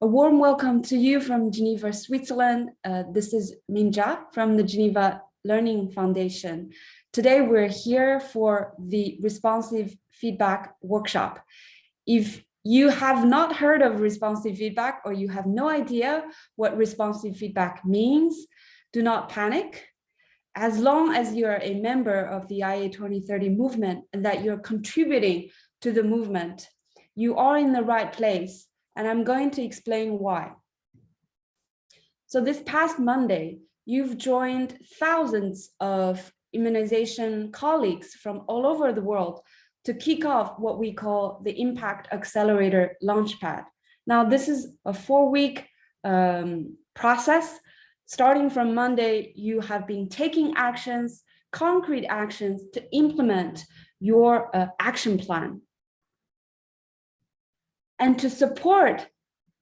A warm welcome to you from Geneva, Switzerland. This is Minja from the Geneva Learning Foundation. Today, we're here for the responsive feedback workshop. If you have not heard of responsive feedback or you have no idea what responsive feedback means, do not panic. As long as you're a member of the IA 2030 movement and that you're contributing to the movement, you are in the right place. And I'm going to explain why. So this past Monday, you've joined thousands of immunization colleagues from all over the world to kick off what we call the Impact Accelerator Launchpad. Now, this is a 4-week process. Starting from Monday, you have been taking actions, concrete actions to implement your action plan. And to support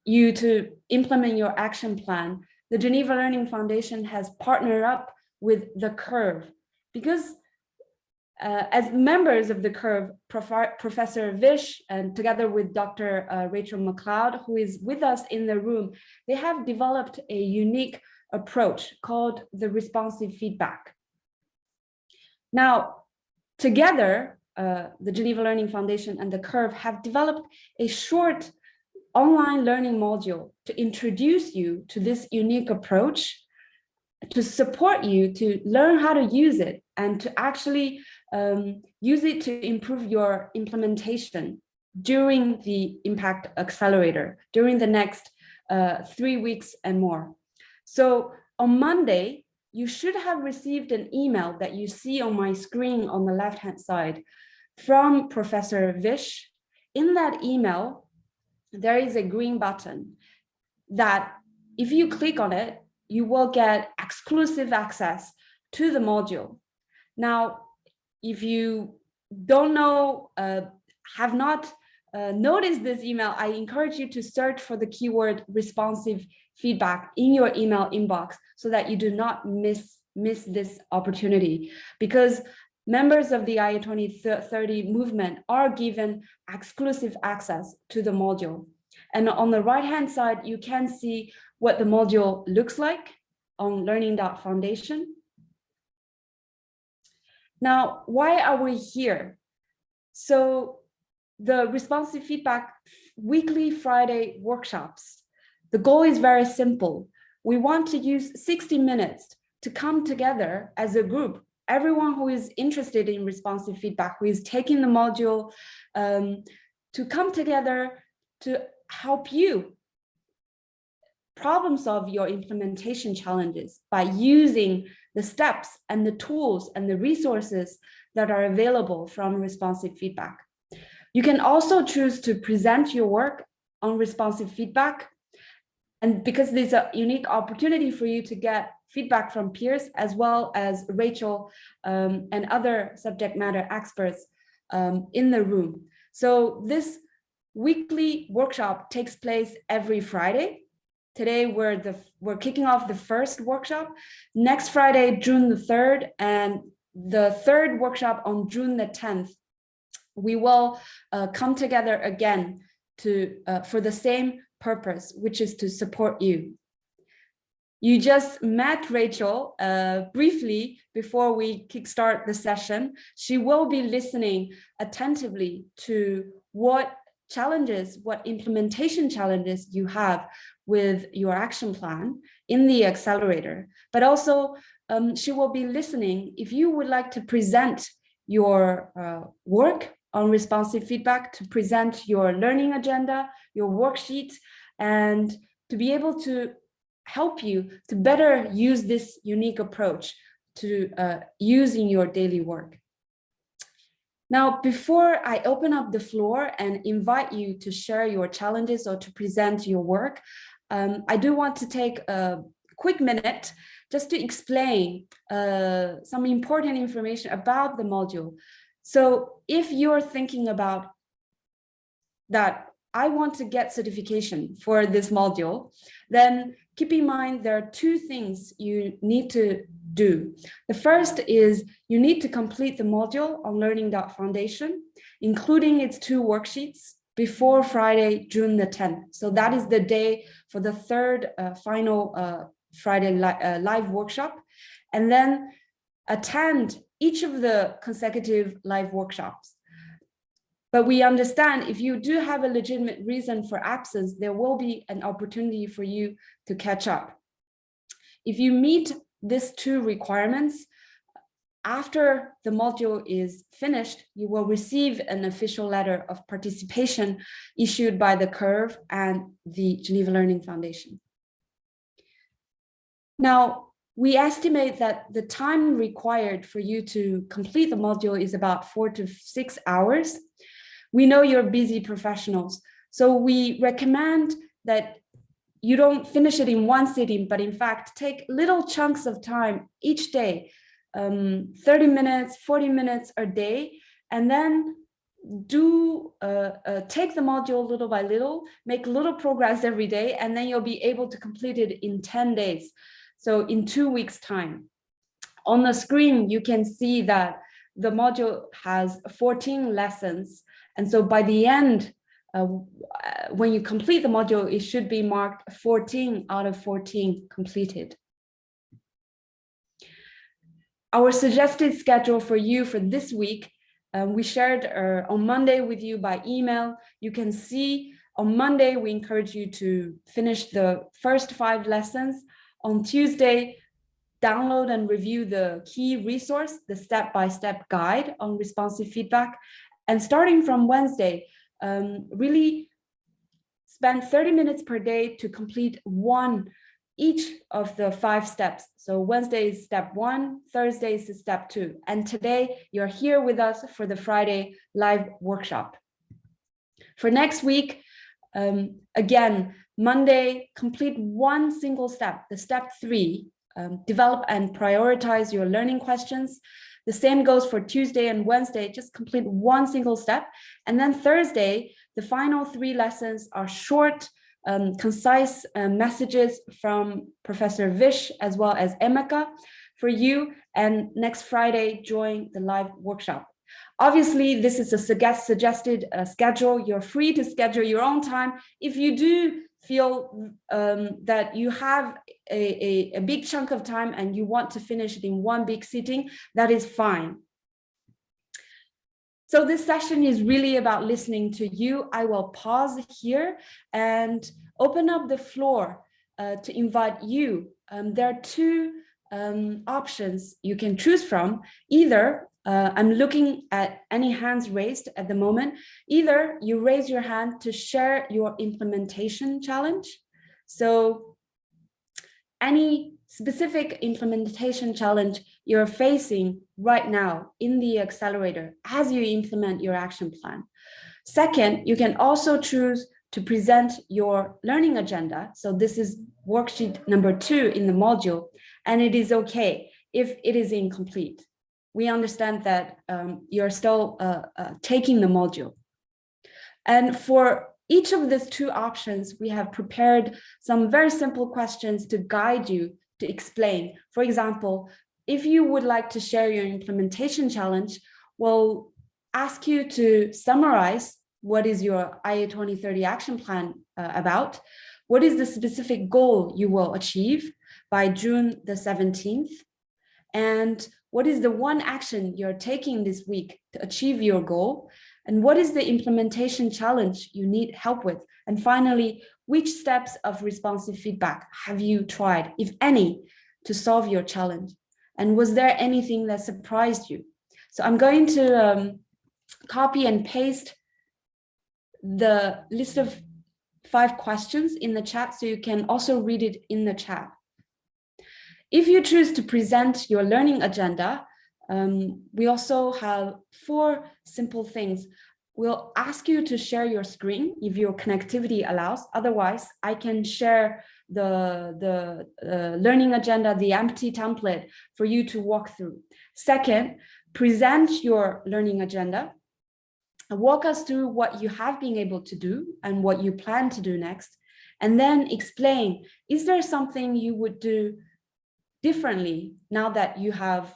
you to implement your action plan, the Geneva Learning Foundation has partnered up with the Curve because as members of the Curve, Professor Vish and together with Dr. Rachel McLeod, who is with us in the room, they have developed a unique approach called the responsive feedback. Now, together, the Geneva Learning Foundation and the Curve have developed a short online learning module to introduce you to this unique approach, to support you to learn how to use it and to actually use it to improve your implementation during the Impact Accelerator, during the next 3 weeks and more. So on Monday, you should have received an email that you see on my screen on the left-hand side from Professor Vish. In that email, there is a green button that if you click on it, you will get exclusive access to the module. Now, if you don't know, have not noticed this email, I encourage you to search for the keyword responsive feedback in your email inbox so that you do not miss this opportunity, because members of the IA 2030 movement are given exclusive access to the module. And on the right-hand side, you can see what the module looks like on learning.foundation. Now, why are we here? So the responsive feedback weekly Friday workshops, the goal is very simple. We want to use 60 minutes to come together as a group, everyone who is interested in responsive feedback, who is taking the module, to come together to help you problem solve your implementation challenges by using the steps and the tools and the resources that are available from responsive feedback. You can also choose to present your work on responsive feedback. And because there's a unique opportunity for you to get feedback from peers, as well as Rachel and other subject matter experts in the room. So this weekly workshop takes place every Friday. Today, we're kicking off the first workshop. Next Friday, June the 3rd, and the third workshop on June the 10th, we will come together again for the same purpose, which is to support you. You just met Rachel briefly before we kickstart the session. She will be listening attentively to what challenges, what implementation challenges you have with your action plan in the accelerator, but also she will be listening if you would like to present your work on responsive feedback, to present your learning agenda, your worksheet, and to be able to help you to better use this unique approach to use in your daily work. Now, before I open up the floor and invite you to share your challenges or to present your work, I do want to take a quick minute just to explain some important information about the module. So if you're thinking about that, I want to get certification for this module, then keep in mind there are 2 things you need to do. The first is you need to complete the module on learning.foundation, including its 2 worksheets. before Friday, June the 10th. So that is the day for the third final Friday live workshop. And then attend each of the consecutive live workshops. But we understand if you do have a legitimate reason for absence, there will be an opportunity for you to catch up. If you meet these two requirements, after the module is finished, you will receive an official letter of participation issued by the Curve and the Geneva Learning Foundation. Now, we estimate that the time required for you to complete the module is about 4 to 6 hours. We know you're busy professionals, so we recommend that you don't finish it in one sitting, but in fact, take little chunks of time each day, 30 minutes, 40 minutes a day, and then take the module little by little, make little progress every day, and then you'll be able to complete it in 10 days. So in 2 weeks' time. On the screen, you can see that the module has 14 lessons. And so by the end, when you complete the module, it should be marked 14 out of 14 completed. Our suggested schedule for you for this week, we shared on Monday with you by email. You can see on Monday, we encourage you to finish the first 5 lessons. On Tuesday, download and review the key resource, the step-by-step guide on responsive feedback. And starting from Wednesday, really spend 30 minutes per day to complete each of the 5 steps. So Wednesday is step 1, Thursday is step 2. And today you're here with us for the Friday live workshop. For next week, again, Monday, complete one single step, the step 3, develop and prioritize your learning questions. The same goes for Tuesday and Wednesday, just complete one single step. And then Thursday, the final 3 lessons are short, concise messages from Professor Vish as well as Emeka for you. And next Friday, join the live workshop. Obviously, this is a suggested schedule. You're free to schedule your own time. If you do feel that you have a big chunk of time and you want to finish it in one big sitting, that is fine. So this session is really about listening to you. I will pause here and open up the floor to invite you. There are 2 options you can choose from. Either I'm looking at any hands raised at the moment. Either you raise your hand to share your implementation challenge. So any specific implementation challenge you're facing right now in the accelerator as you implement your action plan. Second, you can also choose to present your learning agenda. So this is worksheet number 2 in the module, and it is okay if it is incomplete. We understand that you're still taking the module. And for each of these 2 options, we have prepared some very simple questions to guide you to explain. For example, if you would like to share your implementation challenge, we'll ask you to summarize what is your IA 2030 action plan about, what is the specific goal you will achieve by June the 17th, and what is the one action you're taking this week to achieve your goal, and what is the implementation challenge you need help with, and finally, which steps of responsive feedback have you tried, if any, to solve your challenge, and was there anything that surprised you? So I'm going to copy and paste the list of 5 questions in the chat so you can also read it in the chat. If you choose to present your learning agenda, we also have 4 simple things. We'll ask you to share your screen if your connectivity allows. Otherwise, I can share the learning agenda, the empty template for you to walk through. Second, present your learning agenda. Walk us through what you have been able to do and what you plan to do next. And then explain, is there something you would do differently now that you have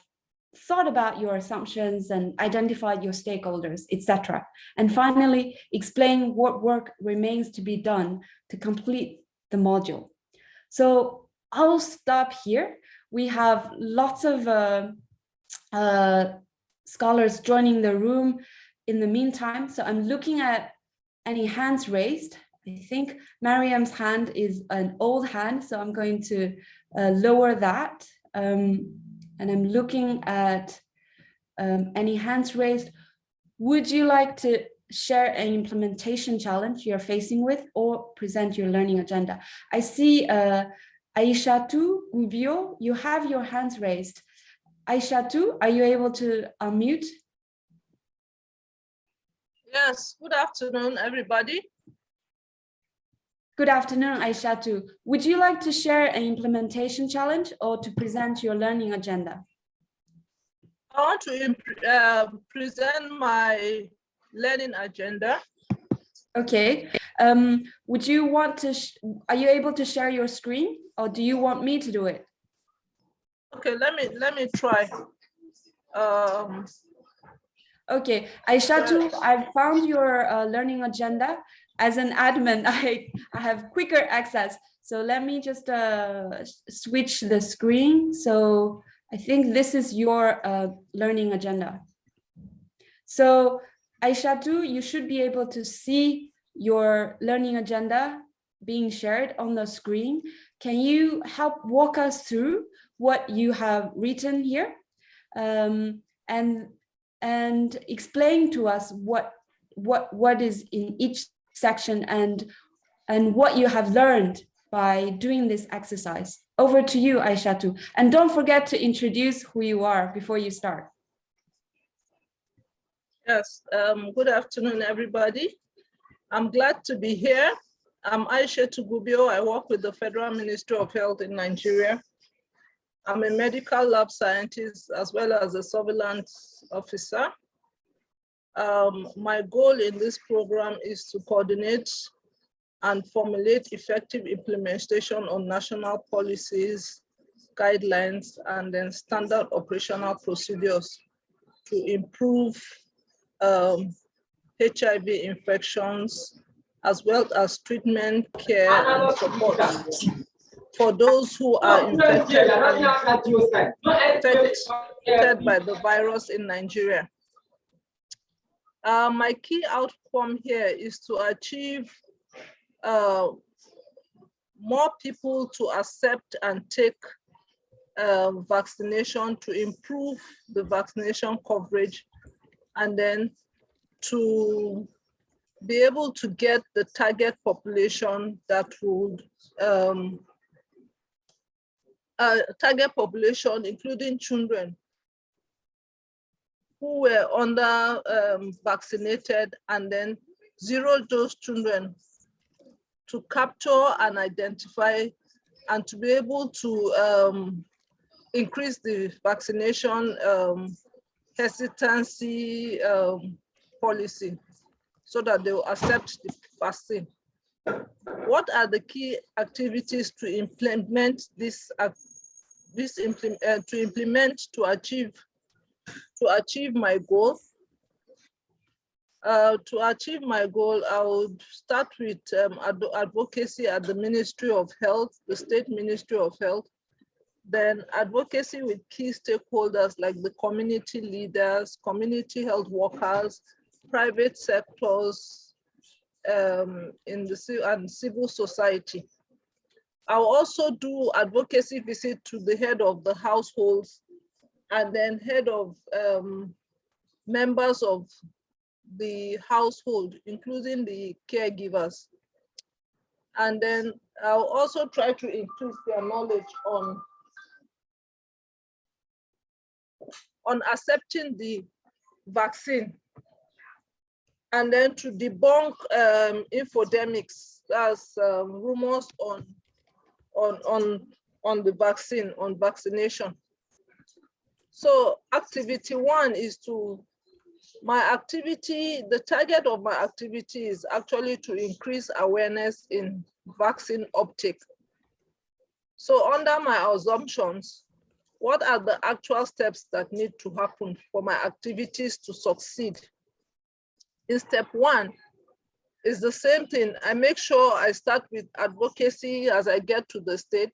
thought about your assumptions and identified your stakeholders, etc. And finally, explain what work remains to be done to complete the module. So I'll stop here. We have lots of scholars joining the room in the meantime. So I'm looking at any hands raised. I think Mariam's hand is an old hand, so I'm going to lower that. And I'm looking at any hands raised. Would you like to share an implementation challenge you're facing with or present your learning agenda? I see Aishatu Gubio, you have your hands raised. Aishatu, are you able to unmute? Yes, good afternoon, everybody. Good afternoon, Aishatu. Would you like to share an implementation challenge or to present your learning agenda? I want to present my learning agenda. Okay. Would you want to, are you able to share your screen or do you want me to do it? Okay, let me try. Okay, Aishatu, I've found your learning agenda. As an admin, I have quicker access. So let me just switch the screen. So I think this is your learning agenda. So Aishatu, you should be able to see your learning agenda being shared on the screen. Can you help walk us through what you have written here? And explain to us what is in each section and what you have learned by doing this exercise. Over to you, Aishatu. And don't forget to introduce who you are before you start. Yes, good afternoon, everybody. I'm glad to be here. I'm Aishatu Gubio. I work with the Federal Ministry of Health in Nigeria. I'm a medical lab scientist as well as a surveillance officer. My goal in this program is to coordinate and formulate effective implementation on national policies, guidelines, and then standard operational procedures to improve HIV infections, as well as treatment, care, and support for those who are infected by the virus in Nigeria. My key outcome here is to achieve more people to accept and take vaccination, to improve the vaccination coverage, and then to be able to get the target population that would target population, including children who were under vaccinated, and then zero dose children, to capture and identify and to be able to increase the vaccination hesitancy policy so that they will accept the vaccine. What are the key activities to implement to achieve my goal? To achieve my goal, I would start with advocacy at the Ministry of Health, the State Ministry of Health, then advocacy with key stakeholders like the community leaders, community health workers, private sectors, and civil society. I'll also do advocacy visit to the head of the households and then head of members of the household, including the caregivers. And then I'll also try to increase their knowledge on accepting the vaccine, and then to debunk infodemics, that's rumors on the vaccine, on vaccination. So activity one is the target of my activity is actually to increase awareness in vaccine uptake. So under my assumptions, What are the actual steps that need to happen for my activities to succeed? In step 1, it's the same thing. I make sure I start with advocacy as I get to the state,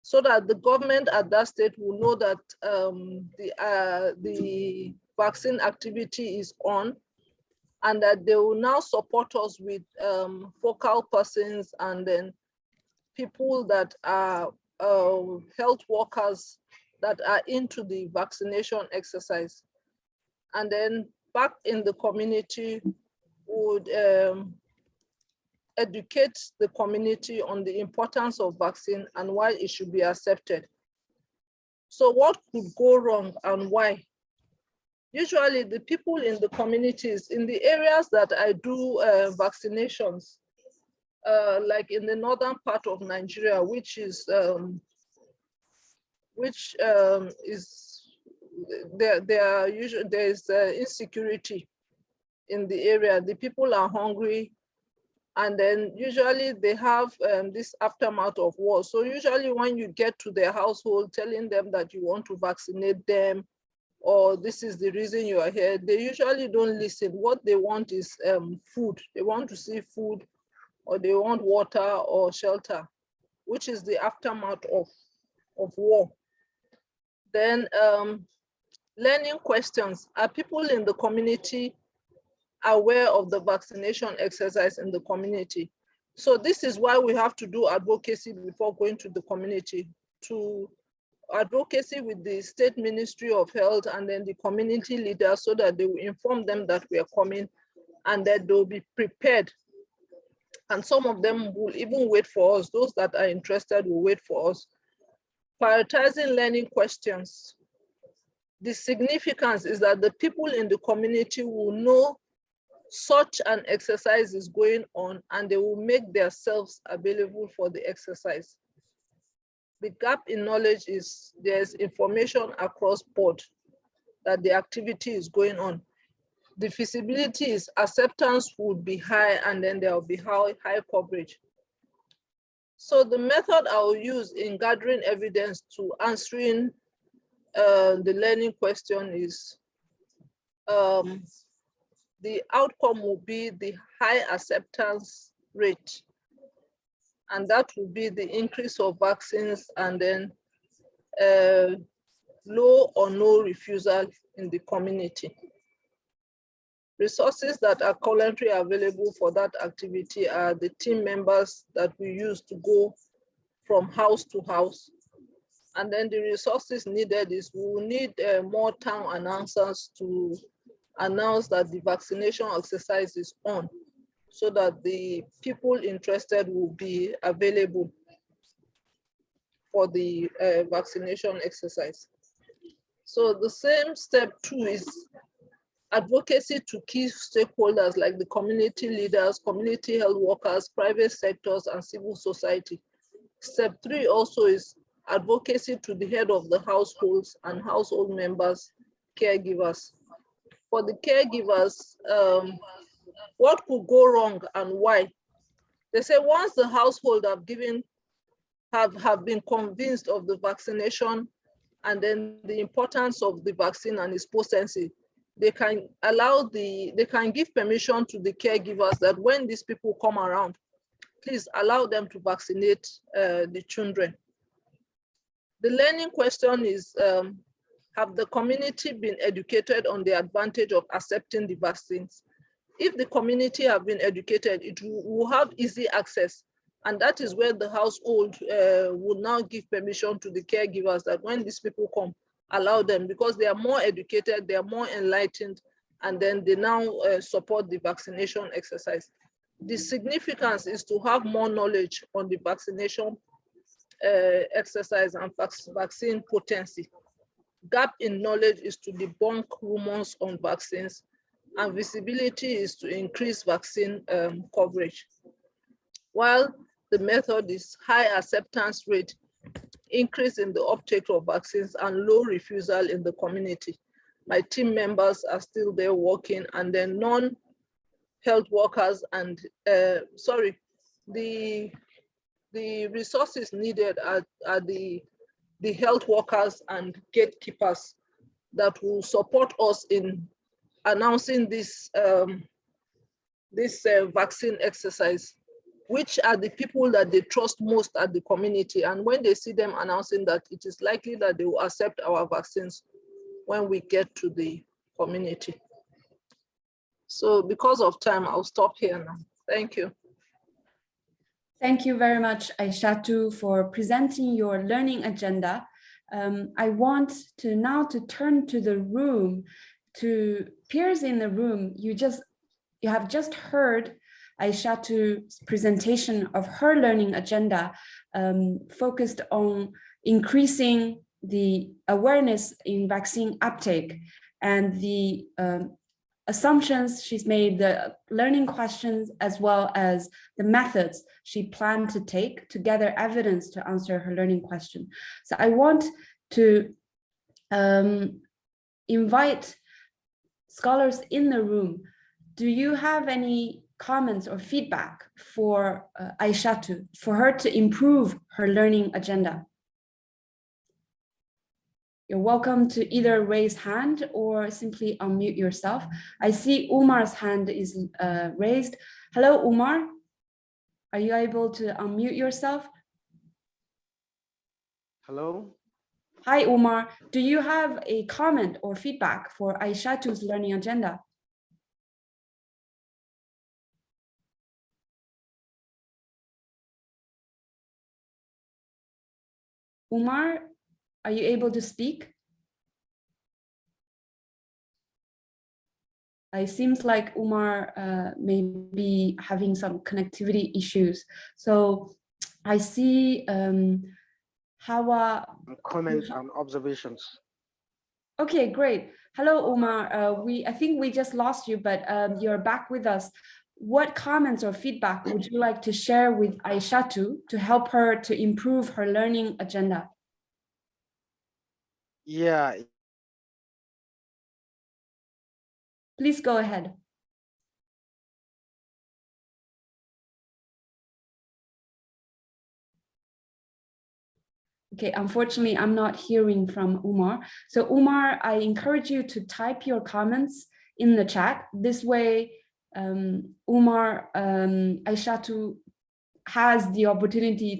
so that the government at that state will know that the vaccine activity is on, and that they will now support us with focal persons and then people that are health workers that are into the vaccination exercise. And then back in the community would educate the community on the importance of vaccine and why it should be accepted. So what could go wrong and why? Usually the people in the communities, in the areas that I do vaccinations, like in the northern part of Nigeria, which is there's insecurity in the area. The people are hungry, and then usually they have this aftermath of war. So usually when you get to their household telling them that you want to vaccinate them, or this is the reason you are here, they usually don't listen. What they want is food. They want to see food, or they want water or shelter, which is the aftermath of war. Then learning questions. Are people in the community aware of the vaccination exercise in the community? So this is why we have to do advocacy before going to the community, to advocacy with the State Ministry of Health and then the community leaders, so that they will inform them that we are coming and that they'll be prepared. And some of them will even wait for us. Those that are interested will wait for us. Prioritizing learning questions. The significance is that the people in the community will know such an exercise is going on, and they will make themselves available for the exercise. The gap in knowledge is there's information across board that the activity is going on. The feasibility is acceptance would be high, and then there will be high coverage. So the method I will use in gathering evidence to answering the learning question is the outcome will be the high acceptance rate, and that will be the increase of vaccines, and then low or no refusal in the community. Resources that are currently available for that activity are the team members that we use to go from house to house. And then the resources needed is we will need more town announcers to announce that the vaccination exercise is on, so that the people interested will be available for the vaccination exercise. So the same step 2 is advocacy to key stakeholders like the community leaders, community health workers, private sectors, and civil society. Step 3 also is advocacy to the head of the households and household members, caregivers. For the caregivers, what could go wrong and why? They say once the household have been convinced of the vaccination and then the importance of the vaccine and its potency, they can give permission to the caregivers that when these people come around, please allow them to vaccinate the children. The learning question is, have the community been educated on the advantage of accepting the vaccines? If the community have been educated, it will have easy access. And that is where the household will now give permission to the caregivers that when these people come, allow them, because they are more educated, they are more enlightened, and then they now support the vaccination exercise. The significance is to have more knowledge on the vaccination exercise and vaccine potency. Gap in knowledge is to debunk rumors on vaccines, and visibility is to increase vaccine coverage. While the method is high acceptance rate, increase in the uptake of vaccines, and low refusal in the community. My team members are still there working, and then non-health workers and, the resources needed are the the health workers and gatekeepers that will support us in announcing this vaccine exercise, which are the people that they trust most at the community. And when they see them announcing that, it is likely that they will accept our vaccines when we get to the community. So because of time, I'll stop here now. Thank you. Thank you very much, Aishatu, for presenting your learning agenda. I want to now turn to the room, to peers in the room. You have just heard Aishatu's presentation of her learning agenda, focused on increasing the awareness in vaccine uptake and the assumptions she's made, the learning questions, as well as the methods she planned to take to gather evidence to answer her learning question. So I want to invite scholars in the room. Do you have any comments or feedback for Aishatu, for her to improve her learning agenda? You're welcome to either raise hand or simply unmute yourself. I see Umar's hand is raised. Hello, Umar. Are you able to unmute yourself? Hello. Hi, Umar. Do you have a comment or feedback for Aishatu's learning agenda? Umar, are you able to speak? It seems like Umar may be having some connectivity issues. So I see Hawa. Comments and observations. Okay, great. Hello, Umar. I think we just lost you, but you're back with us. What comments or feedback would you like to share with Aishatu to help her to improve her learning agenda? Yeah. Please go ahead. Okay, unfortunately, I'm not hearing from Umar. So Umar, I encourage you to type your comments in the chat. This way, Umar, Aishatu has the opportunity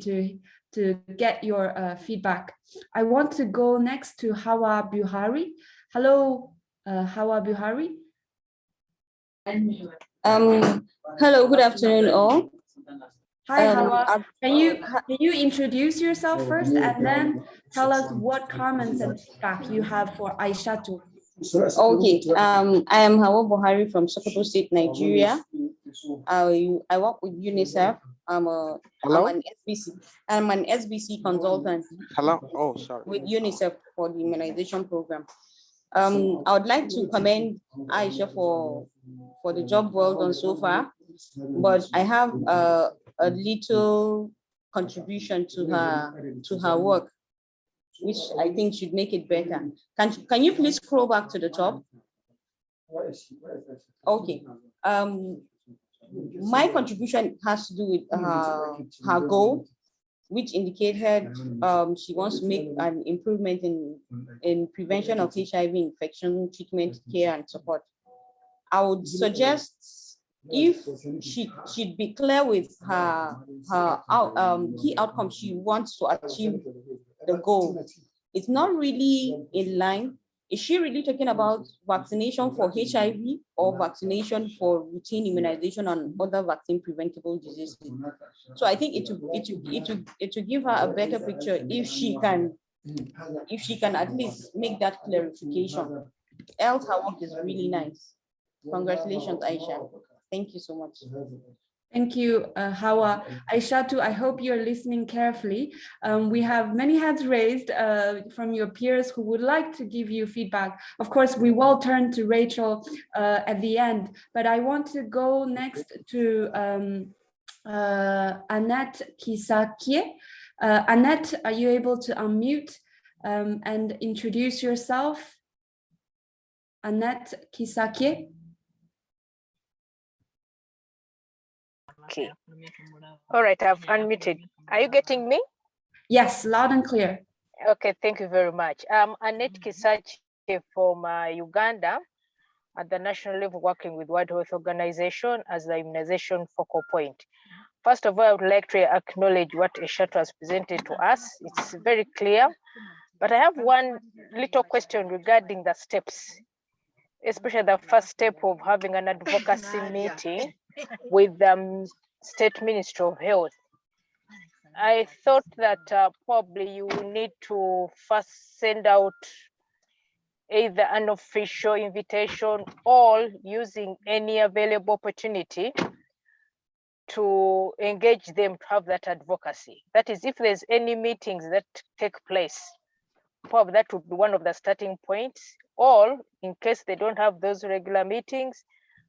to get your feedback. I want to go next to Hawa Buhari. Hello, Hawa Buhari. Hello, good afternoon all. Hi, Hawa. Can you introduce yourself first and then tell us what comments and feedback you have for Aishatu? Okay, I am Hawa Buhari from Sokoto State, Nigeria. I work with UNICEF. I'm an SBC consultant. Hello. Oh, sorry. With UNICEF for the immunization program. I would like to commend Aisha for the job well done so far, but I have a little contribution to her work, which I think should make it better. Can you please scroll back to the top? Okay. My contribution has to do with her goal, which indicated she wants to make an improvement in prevention of HIV infection, treatment, care, and support. I would suggest if she'd be clear with her key outcomes she wants to achieve the goal. It's not really in line. Is she really talking about vaccination for HIV or vaccination for routine immunization and other vaccine preventable diseases? So I think it will give her a better picture if she can at least make that clarification. Else her work is really nice. Congratulations, Aisha. Thank you so much. Thank you, Hawa. Aishatu, I hope you're listening carefully. We have many hands raised from your peers who would like to give you feedback. Of course, we will turn to Rachel at the end, but I want to go next to Annette Kisakie. Annette, are you able to unmute and introduce yourself? Annette Kisakie. Okay. All right, I've unmuted. Are you getting me? Yes, loud and clear. Okay, thank you very much. I'm Annette Kisachi from Uganda at the national level, working with World Health Organization as the immunization focal point. First of all, I would like to acknowledge what Eshato has presented to us. It's very clear, but I have one little question regarding the steps, especially the first step of having an advocacy meeting with the State Ministry of Health. I thought that probably you need to first send out either an official invitation or using any available opportunity to engage them to have that advocacy. That is, if there's any meetings that take place, probably that would be one of the starting points. Or in case they don't have those regular meetings,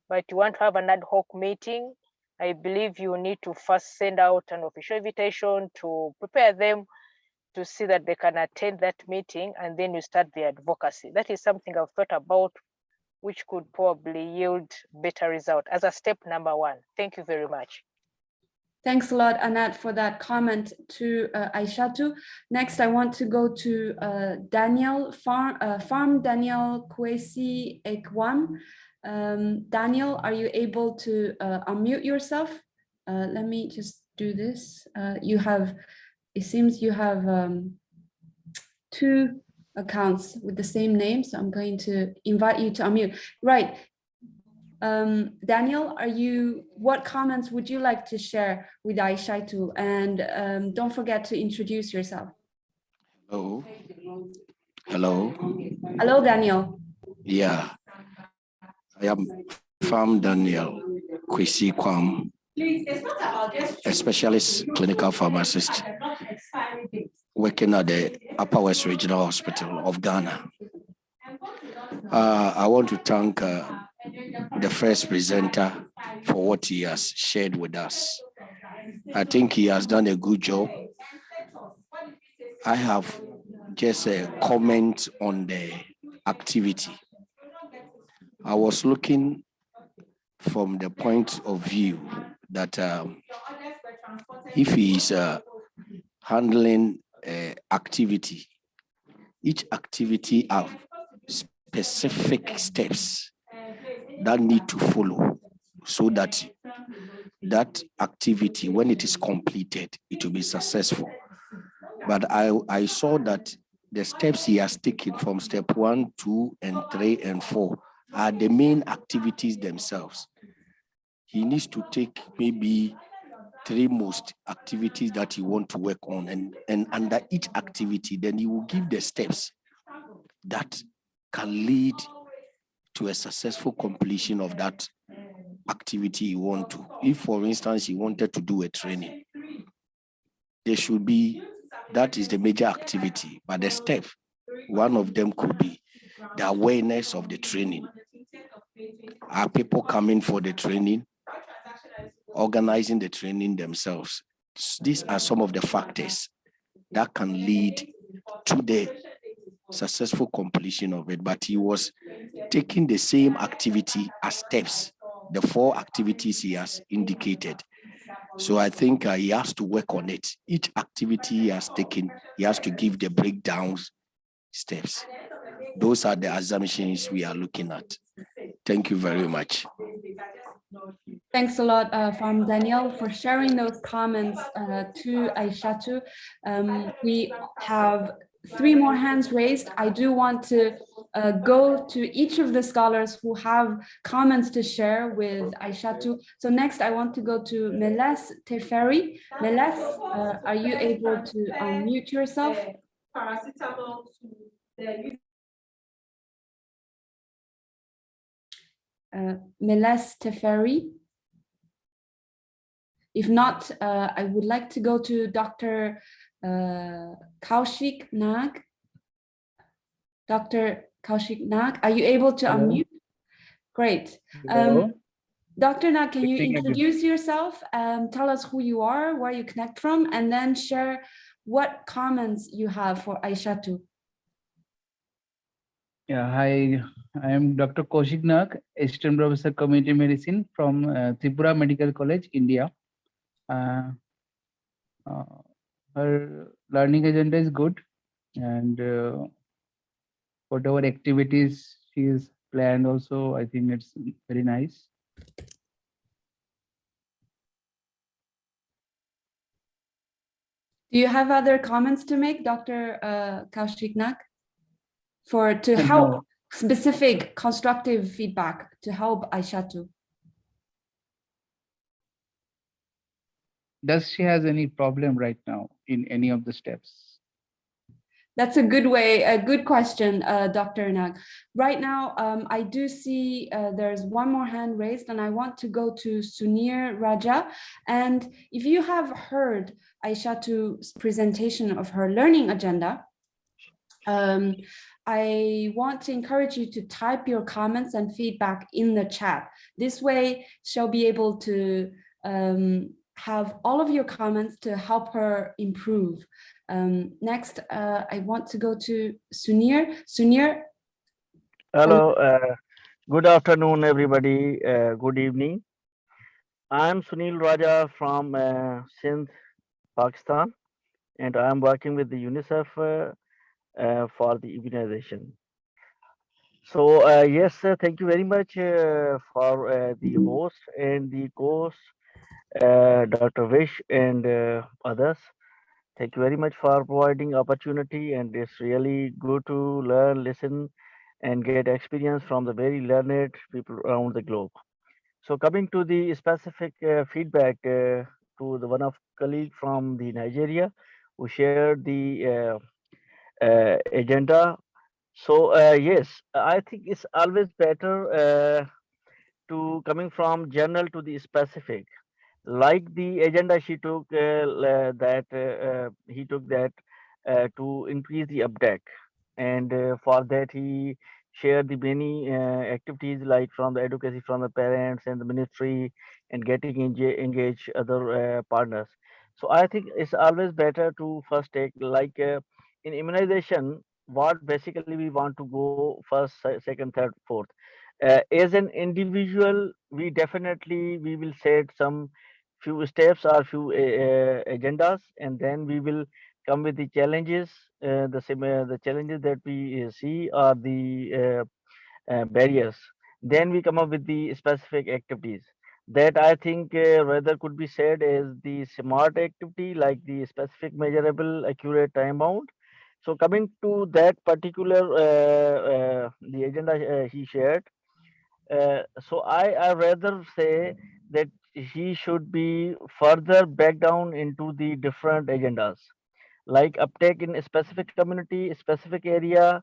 but you want to have an ad hoc meeting, I believe you need to first send out an official invitation to prepare them to see that they can attend that meeting, and then you start the advocacy. That is something I've thought about, which could probably yield better result as a step number one. Thank you very much. Thanks a lot, Annette, for that comment to Aishatu. Next, I want to go to Daniel, Farm Daniel Kwesi Ekwan. Daniel, are you able to unmute yourself? Let me just do this. It seems you have two accounts with the same name, so I'm going to invite you to unmute. Right. Daniel, what comments would you like to share with Aishatu? And don't forget to introduce yourself. Hello. Hello. Hello, Daniel. Yeah, I am Farm Daniel Kwesi Kwam, a specialist clinical pharmacist working at the Upper West Regional Hospital of Ghana. I want to thank the first presenter for what he has shared with us. I think he has done a good job. I have just a comment on the activity. I was looking from the point of view that if he is handling activity, each activity have specific steps that need to follow so that that activity, when it is completed, it will be successful. But I saw that the steps he has taken from step 1, 2, and 3, and 4 are the main activities themselves. He needs to take maybe 3 most activities that he wants to work on, and under each activity, then he will give the steps that can lead to a successful completion of that activity you want to. If, for instance, you wanted to do a training, there should be, that is the major activity, but the step, one of them could be the awareness of the training. Are people coming for the training? Organizing the training themselves. These are some of the factors that can lead to the successful completion of it, but he was taking the same activity as steps, the 4 activities he has indicated. So I think he has to work on it. Each activity he has taken, he has to give the breakdowns steps. Those are the assumptions we are looking at. Thank you very much. Thanks a lot, Farm Daniel, for sharing those comments to Aishatu. We have 3 more hands raised. I do want to go to each of the scholars who have comments to share with Aishatu. So next, I want to go to Meles Teferi. Meles, are you able to unmute yourself? Meles Teferi. If not, I would like to go to Dr. Kaushik Nag. Dr. Kaushik Nag, are you able to unmute? Great. Dr. Nag, can you introduce yourself and tell us who you are, where you connect from, and then share what comments you have for Aishatu? Yeah, hi, I am Dr. Kaushik Nag, Assistant Professor Community Medicine from Tripura Medical College, India. Her learning agenda is good. and whatever activities she is planned also, I think it's very nice. Do you have other comments to make, Dr. Kaushiknak? To No. help specific constructive feedback to help Aishatu? Does she has any problem right now in any of the steps? That's a good way, a good question, Dr. Nag. Right now, I do see there's one more hand raised, and I want to go to Sunir Raja. And if you have heard Aishatu's presentation of her learning agenda, I want to encourage you to type your comments and feedback in the chat. This way, she'll be able to have all of your comments to help her improve. Next, I want to go to Sunir. Sunir. Hello, good afternoon, everybody. Good evening. I'm Sunil Raja from Sindh, Pakistan, and I'm working with the UNICEF for the immunization. So yes, thank you very much for the host and the co-host, Dr. Vish and others. Thank you very much for providing opportunity, and it's really good to learn, listen, and get experience from the very learned people around the globe. So coming to the specific feedback to the one of colleague from the Nigeria who shared the agenda. So yes, I think it's always better to coming from general to the specific. Like the agenda she took that he took that to increase the uptake, and for that he shared the many activities like from the advocacy from the parents and the ministry and getting engage other partners. So I think it's always better to first take like in immunization what basically we want to go first, second, third, fourth. As an individual, we definitely we will set some few steps or few agendas, and then we will come with the challenges. The challenges that we see are the barriers. Then we come up with the specific activities that I think rather could be said as the smart activity, like the specific, measurable, accurate, time bound. So coming to that particular the agenda he shared, I rather say that he should be further back down into the different agendas, like uptake in a specific community, a specific area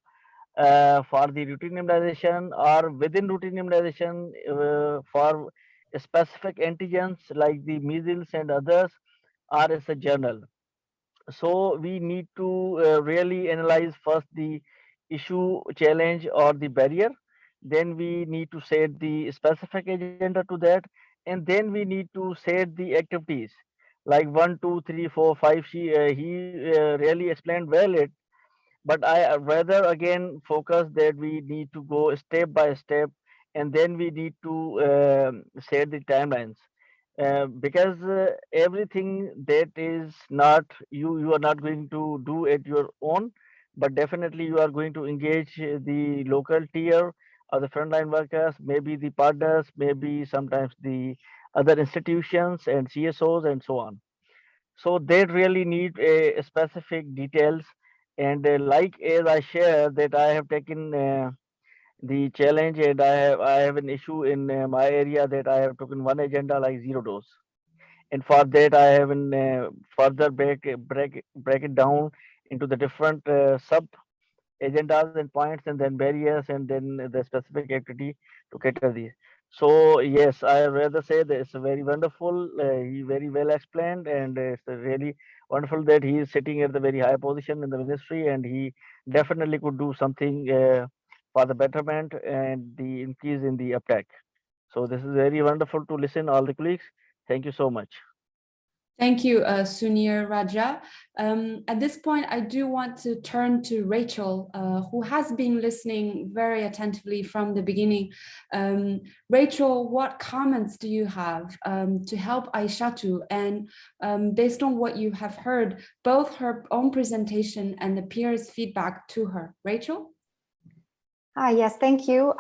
for the routine immunization, or within routine immunization for specific antigens like the measles and others, or as a journal. So we need to really analyze first the issue, challenge, or the barrier. Then we need to set the specific agenda to that, and then we need to set the activities like 1, 2, 3, 4, 5. He really explained well it, but I rather again focus that we need to go step by step, and then we need to set the timelines, because everything that is not you are not going to do at your own, but definitely you are going to engage the local tier or the frontline workers, maybe the partners, maybe sometimes the other institutions and CSOs and so on. So they really need a specific details, and like as I share that I have taken the challenge, and I have an issue in my area that I have taken one agenda like zero dose, and for that I have an further break it down into the different sub agendas and points, and then barriers, and then the specific activity to cater these. So yes, I rather say that it's very wonderful. He very well explained, and it's really wonderful that he is sitting at the very high position in the ministry, and he definitely could do something for the betterment and the increase in the uptake. So this is very wonderful to listen all the colleagues. Thank you so much. Thank you, Sunir Raja. At this point, I do want to turn to Rachel, who has been listening very attentively from the beginning. Rachel, what comments do you have to help Aishatu? And based on what you have heard, both her own presentation and the peers' feedback to her. Rachel? Hi, yes, thank you.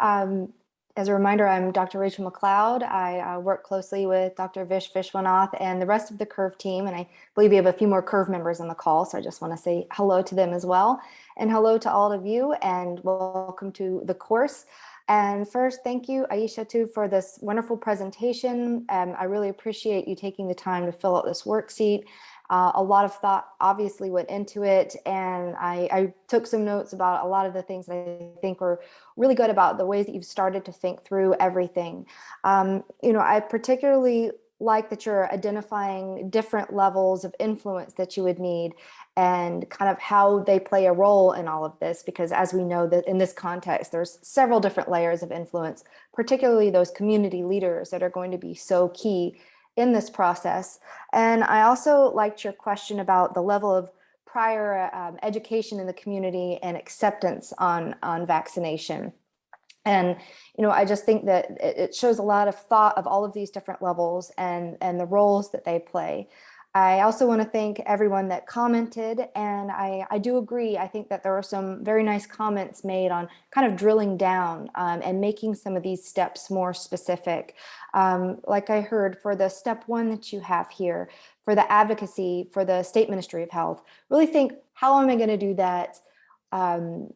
As a reminder, I'm Dr. Rachel McLeod. I work closely with Dr. Vish Vishwanath and the rest of the CURVE team, and I believe we have a few more CURVE members on the call, so I just want to say hello to them as well. And hello to all of you, and welcome to the course. And first, thank you, Aishatu, for this wonderful presentation. I really appreciate you taking the time to fill out this worksheet. A lot of thought obviously went into it, and I took some notes about a lot of the things that I think were really good about the ways that you've started to think through everything. You know, I particularly like that you're identifying different levels of influence that you would need and kind of how they play a role in all of this, because as we know that in this context, there's several different layers of influence, particularly those community leaders that are going to be so key in this process. And I also liked your question about the level of prior education in the community and acceptance on vaccination. And, you know, I just think that it shows a lot of thought of all of these different levels and the roles that they play. I also want to thank everyone that commented, and I do agree. I think that there were some very nice comments made on kind of drilling down and making some of these steps more specific. Like I heard for the step 1 that you have here, for the advocacy for the State Ministry of Health, really think, how am I going to do that? You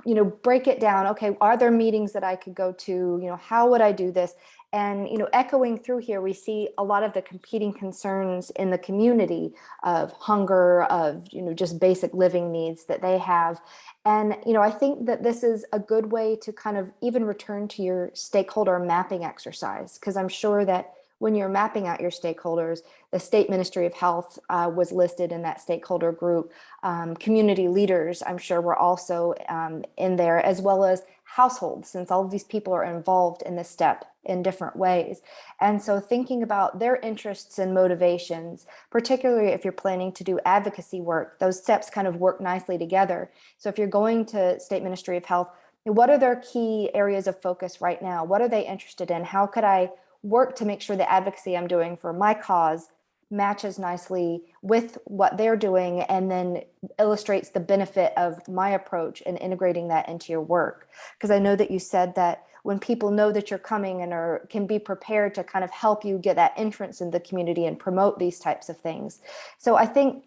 know, break it down. Okay, are there meetings that I could go to? You know, how would I do this? And, you know, echoing through here, we see a lot of the competing concerns in the community of hunger, of, you know, just basic living needs that they have. And, you know, I think that this is a good way to kind of even return to your stakeholder mapping exercise, because I'm sure that when you're mapping out your stakeholders, the State Ministry of Health was listed in that stakeholder group. Community leaders, I'm sure, were also in there, as well as households, since all of these people are involved in this step in different ways. And so thinking about their interests and motivations, particularly if you're planning to do advocacy work, those steps kind of work nicely together. So if you're going to State Ministry of Health, what are their key areas of focus right now? What are they interested in? How could I work to make sure the advocacy I'm doing for my cause matches nicely with what they're doing, and then illustrates the benefit of my approach and integrating that into your work? Because I know that you said that when people know that you're coming and can be prepared to kind of help you get that entrance in the community and promote these types of things. So I think,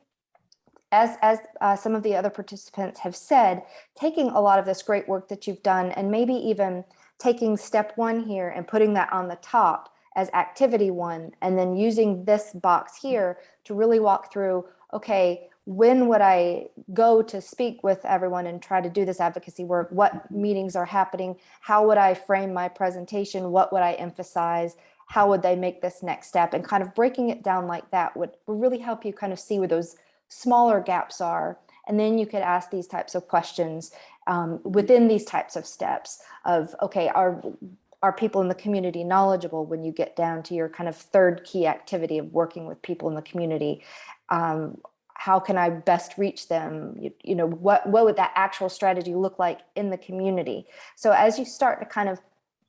as some of the other participants have said, taking a lot of this great work that you've done and maybe even taking step 1 here and putting that on the top as activity 1, and then using this box here to really walk through, okay, when would I go to speak with everyone and try to do this advocacy work? What meetings are happening? How would I frame my presentation? What would I emphasize? How would they make this next step? And kind of breaking it down like that would really help you kind of see where those smaller gaps are. And then you could ask these types of questions within these types of steps of, okay, are people in the community knowledgeable when you get down to your kind of 3rd key activity of working with people in the community? How can I best reach them? You know, what would that actual strategy look like in the community? So as you start to kind of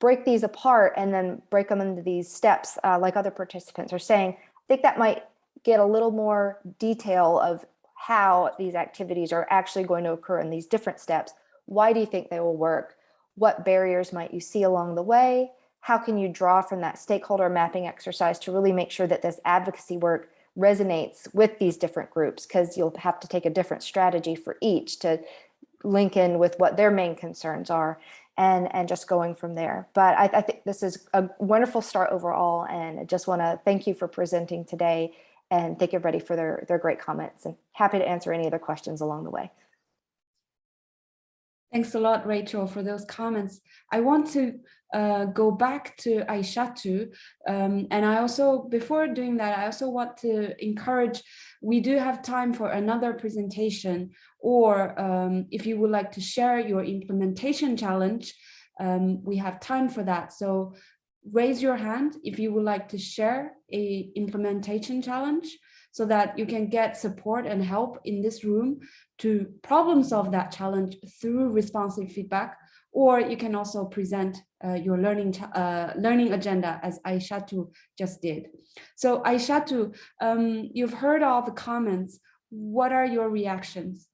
break these apart and then break them into these steps, like other participants are saying, I think that might get a little more detail of how these activities are actually going to occur in these different steps. Why do you think they will work? What barriers might you see along the way? How can you draw from that stakeholder mapping exercise to really make sure that this advocacy work resonates with these different groups? Because you'll have to take a different strategy for each to link in with what their main concerns are, and just going from there. But I think this is a wonderful start overall, and I just want to thank you for presenting today, and thank everybody for their great comments, and happy to answer any other questions along the way. Thanks a lot, Rachel, for those comments. I want to go back to Aishatu. And I also, before doing that, I also want to encourage, we do have time for another presentation, or if you would like to share your implementation challenge, we have time for that. So raise your hand if you would like to share a implementation challenge. so that you can get support and help in this room to problem solve that challenge through responsive feedback, or you can also present your learning agenda as Aishatu just did. So Aishatu, you've heard all the comments. What are your reactions?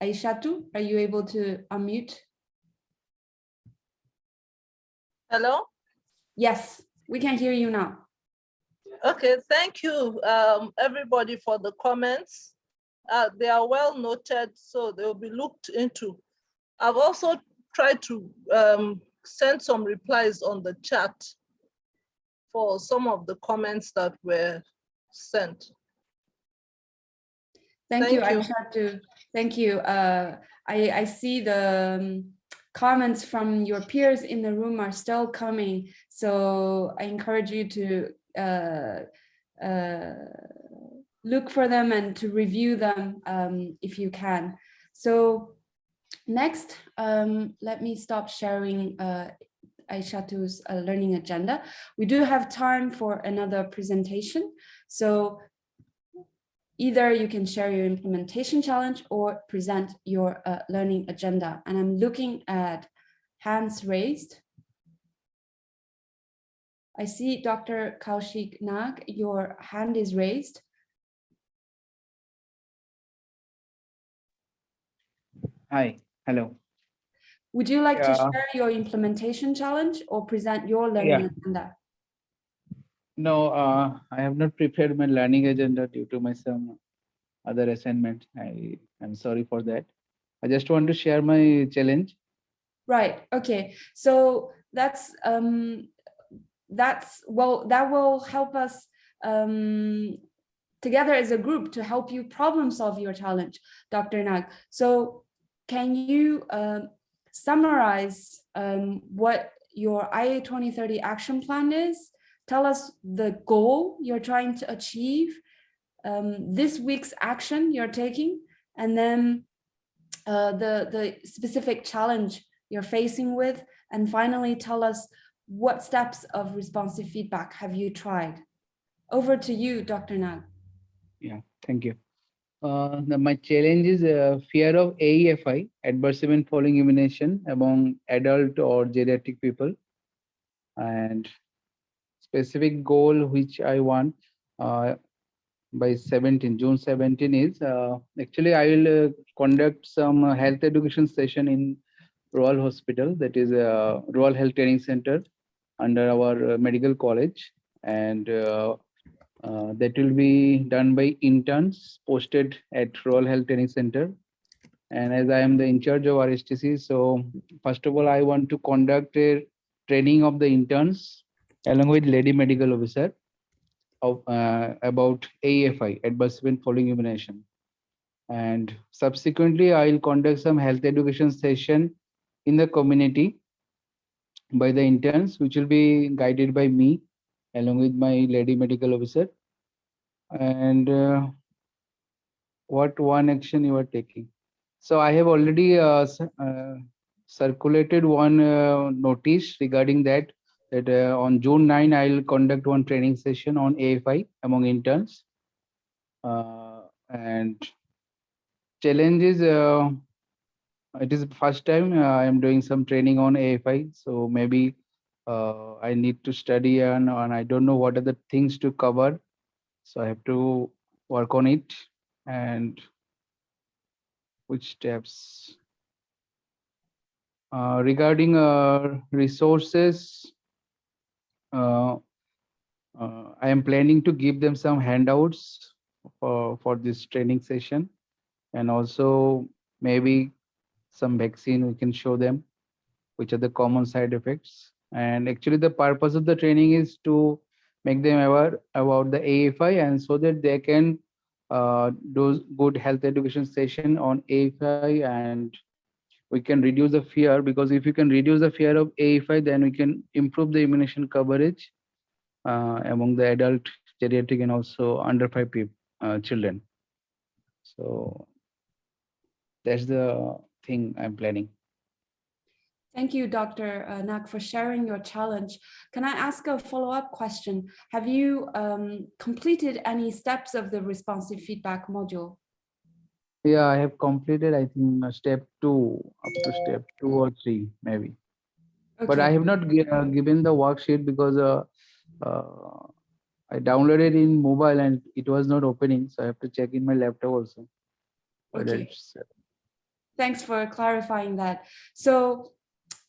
Aishatu, are you able to unmute? Hello? Yes, we can hear you now. Okay, thank you, everybody, for the comments. They are well noted, so they will be looked into. I've also tried to send some replies on the chat for some of the comments that were sent. Thank you, Aishatu. Thank you. I see the comments from your peers in the room are still coming. So I encourage you to look for them and to review them if you can. So next, let me stop sharing Aishatu's learning agenda. We do have time for another presentation. So either you can share your implementation challenge or present your learning agenda. And I'm looking at hands raised. I see Dr. Kaushik Nag, your hand is raised. Hi, hello. Would you like to share your implementation challenge or present your learning agenda? No, I have not prepared my learning agenda due to my some other assignment. I'm sorry for that. I just want to share my challenge. Right. Okay. So that will help us together as a group to help you problem solve your challenge, Dr. Nag. So can you summarize what your IA 2030 action plan is? Tell us the goal you're trying to achieve, this week's action you're taking, and then the specific challenge you're facing with, and finally tell us what steps of responsive feedback have you tried. Over to you, Dr. Nag. Yeah, thank you. My challenge is fear of AEFI, adverse event following immunization among adult or geriatric people, and specific goal which I want by June 17 is actually I will conduct some health education session in Royal Hospital, that is a Royal Health Training Center under our medical college, and that will be done by interns posted at Royal Health Training Center. And as I am the in charge of RSTC, so first of all, I want to conduct a training of the interns along with lady medical officer of about AFI, adverse event following immunization. And subsequently, I will conduct some health education session in the community by the interns, which will be guided by me along with my lady medical officer. And what one action you are taking? So I have already circulated one notice regarding that on June 9, I'll conduct one training session on AFI among interns. And challenges, it is the first time I am doing some training on AFI. So maybe I need to study and I don't know what are the things to cover. So I have to work on it. And which steps? Regarding resources, I am planning to give them some handouts for this training session, and also maybe some vaccine we can show them, which are the common side effects. And actually the purpose of the training is to make them aware about the AFI, and so that they can do good health education session on AFI, and we can reduce the fear, because if you can reduce the fear of AFI, then we can improve the immunization coverage among the adult, geriatric, and also under 5 children. So that's the thing I'm planning. Thank you, Dr. Nag, for sharing your challenge. Can I ask a follow-up question? Have you completed any steps of the responsive feedback module? Yeah, I have completed, I think, step 2 up to step 2 or 3, maybe. But I have not given the worksheet because I downloaded in mobile and it was not opening. So I have to check in my laptop also. Okay. Thanks for clarifying that. So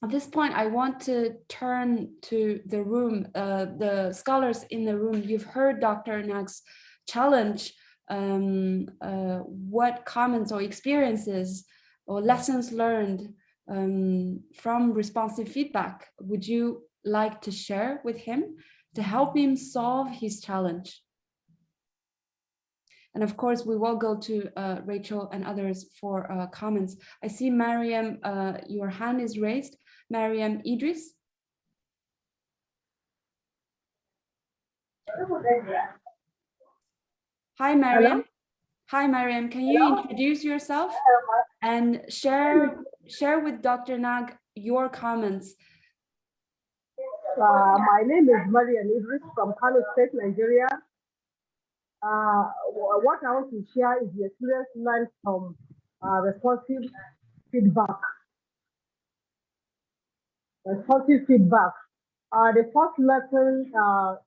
at this point, I want to turn to the room, the scholars in the room. You've heard Dr. Nag's challenge. What comments or experiences or lessons learned from responsive feedback would you like to share with him to help him solve his challenge? And of course, we will go to Rachel and others for comments. I see Mariam, your hand is raised. Mariam Idris. Hi, Mariam. Hello? Hi, Mariam. Can you introduce yourself and share with Dr. Nag your comments? My name is Mariam Idris from Kano State, Nigeria. What I want to share is the experience learned from responsive feedback. Responsive feedback. The first lesson that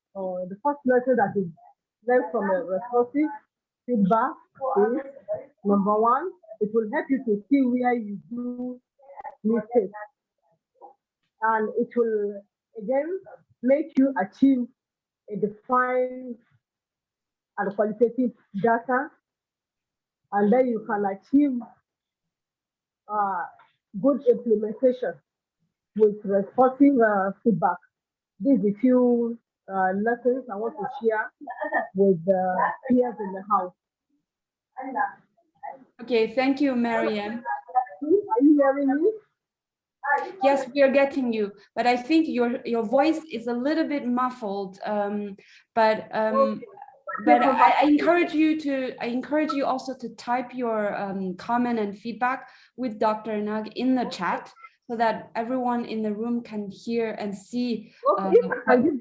is learned from a responsive feedback is number one, it will help you to see where you do mistakes, and it will again make you achieve a defined and qualitative data, and then you can achieve good implementation with responsive feedback. These are a few lessons I want to share with peers in the house. Okay, thank you, Mariam. Are you hearing me? Yes, we are getting you, but I think your voice is a little bit muffled. But I encourage you also to type your comment and feedback with Dr. Nag in the chat so that everyone in the room can hear and see what you.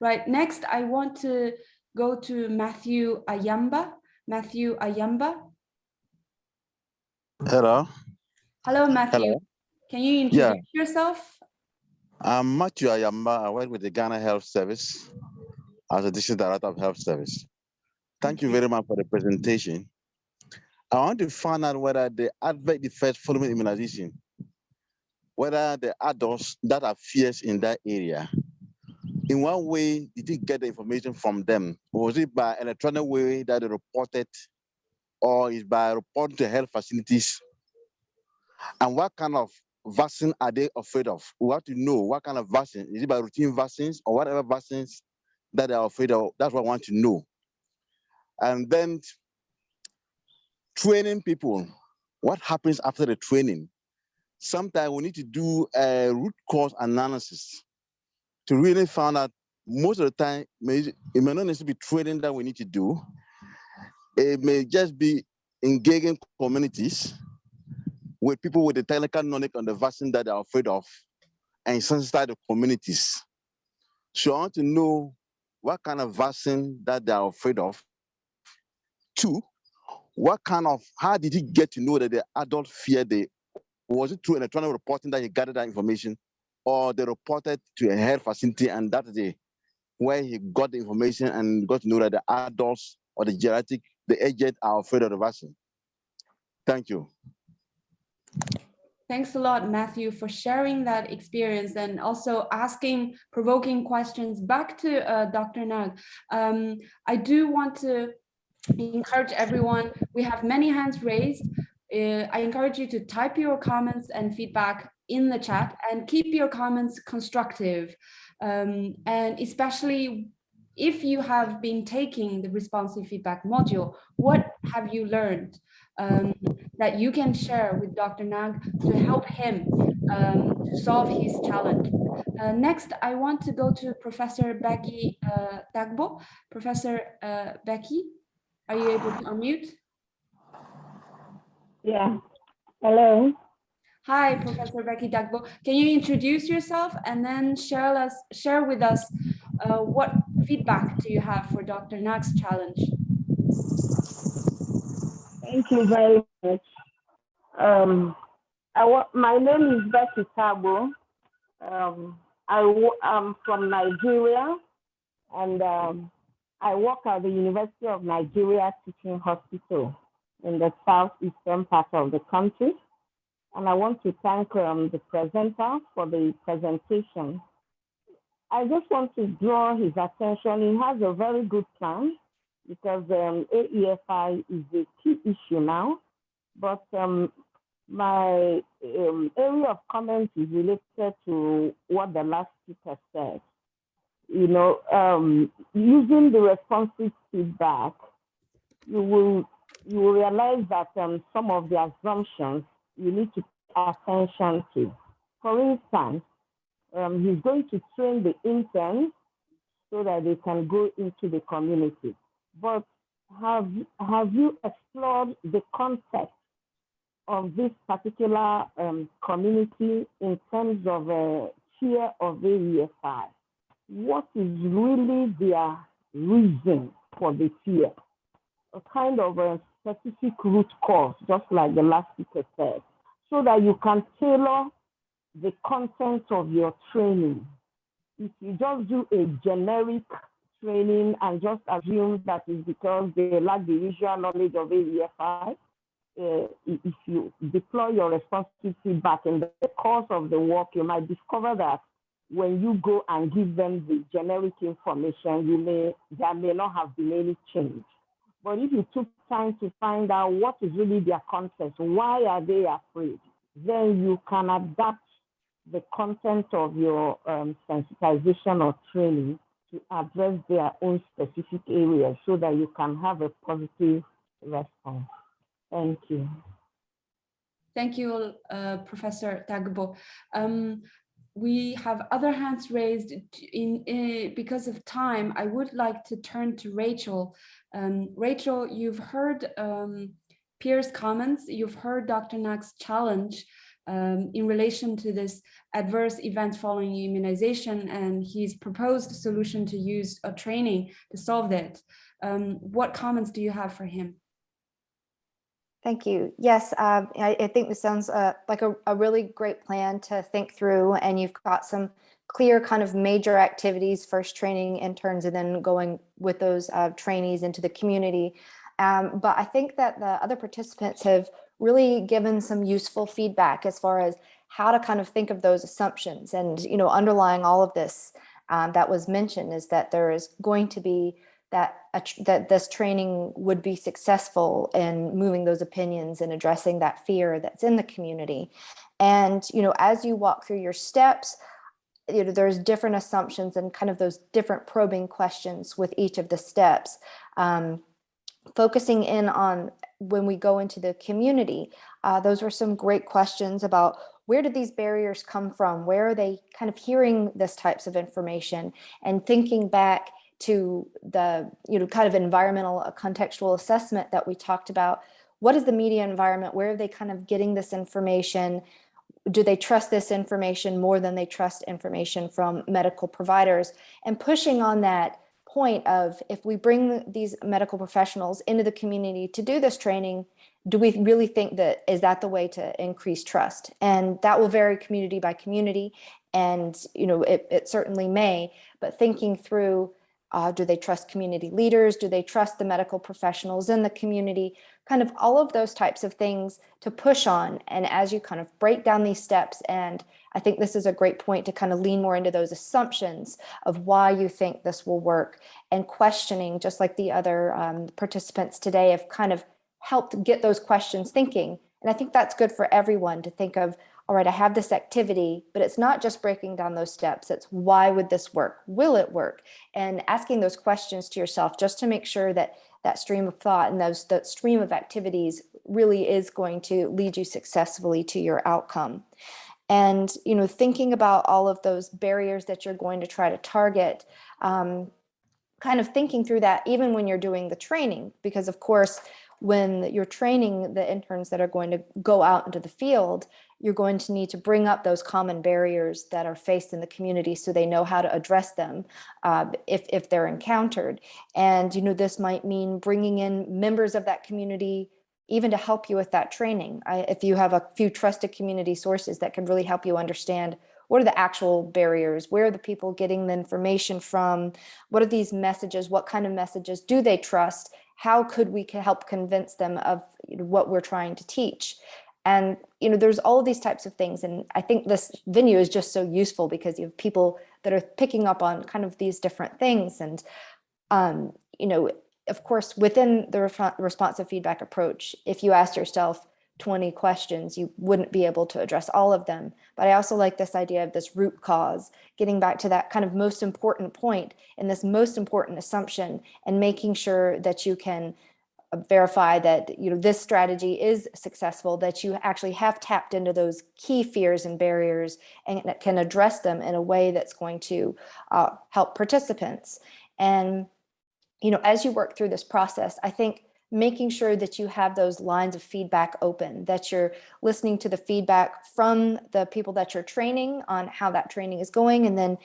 Right, next I want to go to Matthew Ayamba. Matthew Ayamba. Hello. Hello, Matthew. Hello. Can you introduce yourself? I'm Matthew Ayamba. I work with the Ghana Health Service as a District Director of Health Service. Thank you very much for the presentation. I want to find out whether the adverse effects following immunization, whether the adults that are fierce in that area, in what way did you get the information from them? Was it by electronic way that they reported, or is by reporting to health facilities? And what kind of vaccine are they afraid of? We have to know what kind of vaccine. Is it by routine vaccines or whatever vaccines that they are afraid of? That's what I want to know. And then training people. What happens after the training? Sometimes we need to do a root cause analysis to really find out. Most of the time, it may not necessarily be training that we need to do. It may just be engaging communities with people with the technical knowledge on the vaccine that they're afraid of and sensitize the communities. So I want to know what kind of vaccine that they're afraid of. Two, how did he get to know that the adult fear was it through electronic reporting that he gathered that information, or they reported to a health facility and that is where he got the information and got to know that the adults or the aged are afraid of the vaccine? Thank you. Thanks a lot, Matthew, for sharing that experience and also asking provoking questions back to Dr. Nag. I do want to encourage everyone. We have many hands raised. I encourage you to type your comments and feedback in the chat and keep your comments constructive. And especially if you have been taking the responsive feedback module, what have you learned that you can share with Dr. Nag to help him to solve his challenge? Next, I want to go to Professor Becky Dagbo. Professor Becky, are you able to unmute? Yeah. Hello. Hi, Professor Becky Dagbo. Can you introduce yourself and then share with us what feedback do you have for Dr. Nak's challenge? Thank you very much. My name is Becky Dagbo. I'm from Nigeria, and I work at the University of Nigeria Teaching Hospital in the southeastern part of the country. And I want to thank the presenter for the presentation. I just want to draw his attention. He has a very good plan because AEFI is a key issue now. But my area of comment is related to what the last speaker said. You know, using the responsive feedback, you will realize that some of the assumptions you need to pay attention to. For instance, he's going to train the interns so that they can go into the community. But have you explored the context of this particular community in terms of fear of AEFI? What is really their reason for the fear? A kind of a specific root cause, just like the last speaker said, so that you can tailor the content of your training. If you just do a generic training and just assume that is because they lack the usual knowledge of AEFI, if you deploy your responsive feedback in the course of the work, you might discover that when you go and give them the generic information, there may not have been any change. But if you took time to find out what is really their context, why are they afraid, then you can adapt the content of your sensitization or training to address their own specific areas so that you can have a positive response. Thank you. Thank you, Professor Dagbo. We have other hands raised. Because of time, I would like to turn to Rachel. Rachel, you've heard Pierre's comments, you've heard Dr. Nak's challenge in relation to this adverse events following immunization, and he's proposed a solution to use a training to solve that. What comments do you have for him? Thank you. Yes, I think this sounds like a really great plan to think through, and you've got some clear kind of major activities, first training interns and then going with those trainees into the community. But I think that the other participants have really given some useful feedback as far as how to kind of think of those assumptions. And, you know, underlying all of this that was mentioned is that there is going to be that this training would be successful in moving those opinions and addressing that fear that's in the community. And, you know, as you walk through your steps, you know, there's different assumptions and kind of those different probing questions with each of the steps. Focusing in on when we go into the community, those were some great questions about where did these barriers come from? Where are they kind of hearing this types of information, and thinking back to the, you know, kind of environmental contextual assessment that we talked about. What is the media environment? Where are they kind of getting this information? Do they trust this information more than they trust information from medical providers? And pushing on that point of, if we bring these medical professionals into the community to do this training, do we really think that is that the way to increase trust? And that will vary community by community. And, you know, it certainly may, but thinking through, do they trust community leaders? Do they trust the medical professionals in the community? Kind of all of those types of things to push on. And as you kind of break down these steps, and I think this is a great point to kind of lean more into those assumptions of why you think this will work, and questioning, just like the other participants today have kind of helped get those questions thinking. And I think that's good for everyone to think of, all right, I have this activity, but it's not just breaking down those steps. It's why would this work? Will it work? And asking those questions to yourself just to make sure that that stream of thought and that stream of activities really is going to lead you successfully to your outcome. And, you know, thinking about all of those barriers that you're going to try to target, kind of thinking through that even when you're doing the training, because of course, when you're training the interns that are going to go out into the field, you're going to need to bring up those common barriers that are faced in the community so they know how to address them if they're encountered. And, this might mean bringing in members of that community even to help you with that training. If you have a few trusted community sources that can really help you understand what are the actual barriers, where are the people getting the information from, what are these messages, what kind of messages do they trust, how could we help convince them of what we're trying to teach. And there's all of these types of things, and I think this venue is just so useful because you have people that are picking up on kind of these different things. And of course, within the responsive feedback approach, if you asked yourself 20 questions, you wouldn't be able to address all of them. But I also like this idea of this root cause, getting back to that kind of most important point and this most important assumption, and making sure that you can verify that this strategy is successful, that you actually have tapped into those key fears and barriers and can address them in a way that's going to help participants. And as you work through this process, I think making sure that you have those lines of feedback open, that you're listening to the feedback from the people that you're training on how that training is going, and then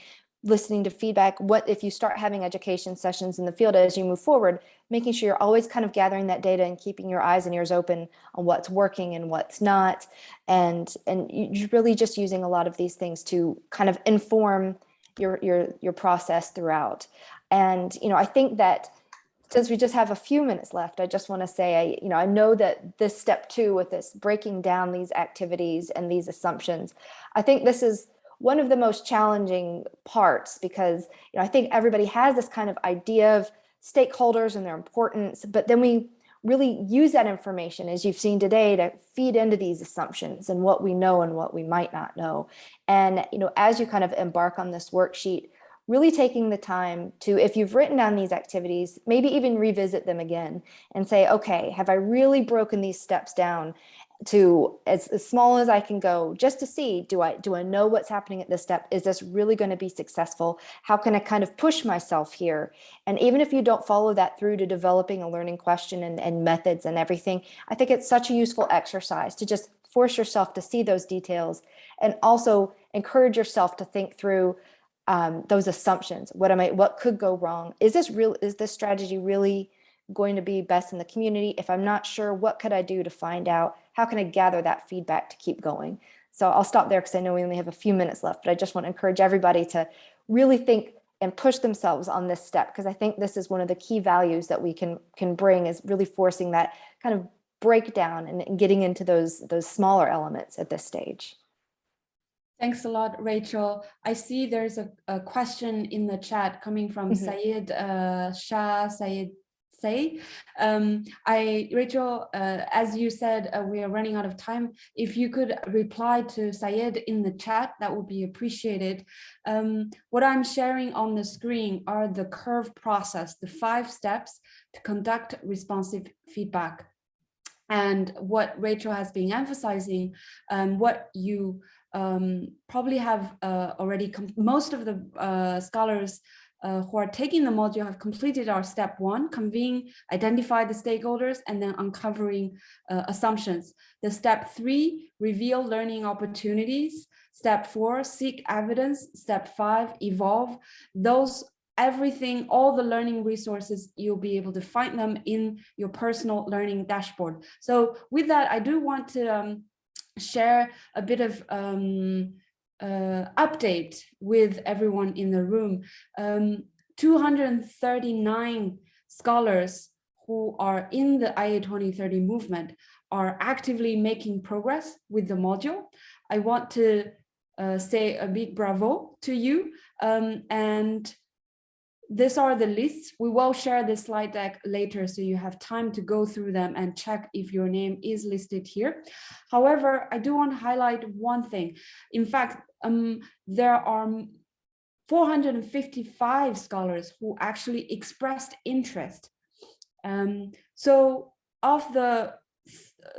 listening to feedback. What if you start having education sessions in the field as you move forward, making sure you're always kind of gathering that data and keeping your eyes and ears open on what's working and what's not. And you're really just using a lot of these things to kind of inform your process throughout. And I think that since we just have a few minutes left, I just want to say, I know that this step 2 with this breaking down these activities and these assumptions, I think this is one of the most challenging parts, because I think everybody has this kind of idea of stakeholders and their importance, but then we really use that information, as you've seen today, to feed into these assumptions and what we know and what we might not know. And as you kind of embark on this worksheet, really taking the time to, if you've written down these activities, maybe even revisit them again and say, okay, have I really broken these steps down to as small as I can go, just to see, do I know what's happening at this step? Is this really going to be successful? How can I kind of push myself here? And even if you don't follow that through to developing a learning question and methods and everything, I think it's such a useful exercise to just force yourself to see those details, and also encourage yourself to think through those assumptions. What could go wrong? Is this strategy really going to be best in the community? If I'm not sure, what could I do to find out? How can I gather that feedback to keep going? So I'll stop there because I know we only have a few minutes left, but I just want to encourage everybody to really think and push themselves on this step, because I think this is one of the key values that we can bring, is really forcing that kind of breakdown and getting into those smaller elements at this stage. Thanks a lot, Rachel. I see there's a question in the chat coming from Syed Shah Syed Say. Rachel, as you said, we are running out of time. If you could reply to Syed in the chat, that would be appreciated. What I'm sharing on the screen are the curve process, the 5 steps to conduct responsive feedback. And what Rachel has been emphasizing, what you probably have already, most of the scholars who are taking the module have completed our step 1, convene, identify the stakeholders, and then uncovering assumptions. The step 3, reveal learning opportunities. Step 4, seek evidence. Step 5, evolve. Everything, all the learning resources, you'll be able to find them in your personal learning dashboard. So with that, I do want to share a bit of update with everyone in the room. 239 scholars who are in the IA 2030 movement are actively making progress with the module. I want to say a big bravo to you, and these are the lists. We will share the slide deck later, so you have time to go through them and check if your name is listed here. However, I do want to highlight one thing. In fact, there are 455 scholars who actually expressed interest. So of the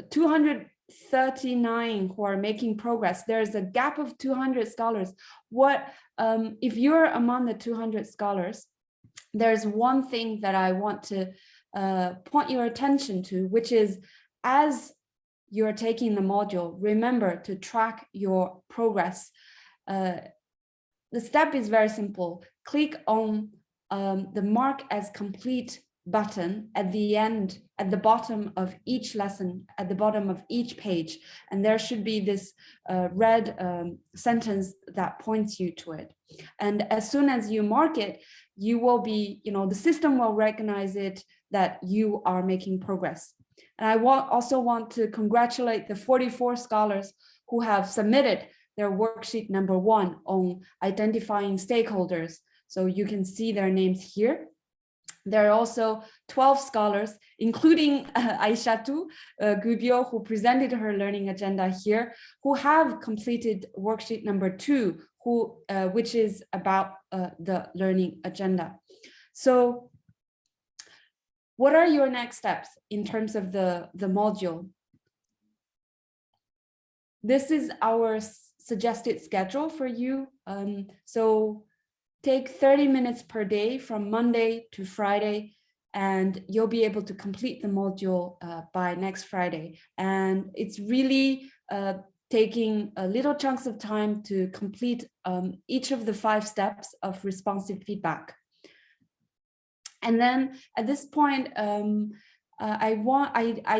239 who are making progress, there's a gap of 200 scholars. If you're among the 200 scholars, there's one thing that I want to point your attention to, which is as you're taking the module, remember to track your progress. The step is very simple. Click on the mark as complete button at the end, at the bottom of each lesson, at the bottom of each page. And there should be this red sentence that points you to it. And as soon as you mark it, you will be, the system will recognize it that you are making progress. And I also want to congratulate the 44 scholars who have submitted their worksheet number 1 on identifying stakeholders. So you can see their names here. There are also 12 scholars, including Aishatu Gubio, who presented her learning agenda here, who have completed worksheet number 2, which is about the learning agenda. So what are your next steps in terms of the module? This is our suggested schedule for you. So take 30 minutes per day from Monday to Friday, and you'll be able to complete the module by next Friday. And it's really taking little chunks of time to complete each of the 5 steps of responsive feedback. And then at this point, I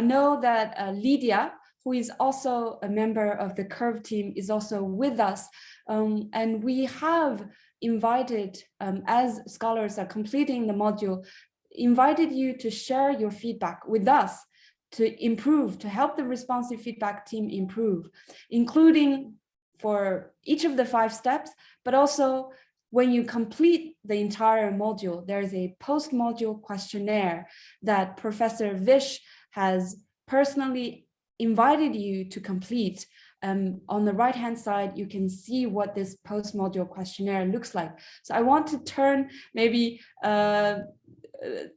know that Lydia, who is also a member of the Curve team, is also with us. And we have invited, as scholars are completing the module, invited you to share your feedback with us to improve, to help the responsive feedback team improve, including for each of the 5 steps, but also when you complete the entire module, there is a post-module questionnaire that Professor Vish has personally invited you to complete. On the right-hand side, you can see what this post-module questionnaire looks like. So I want to turn maybe to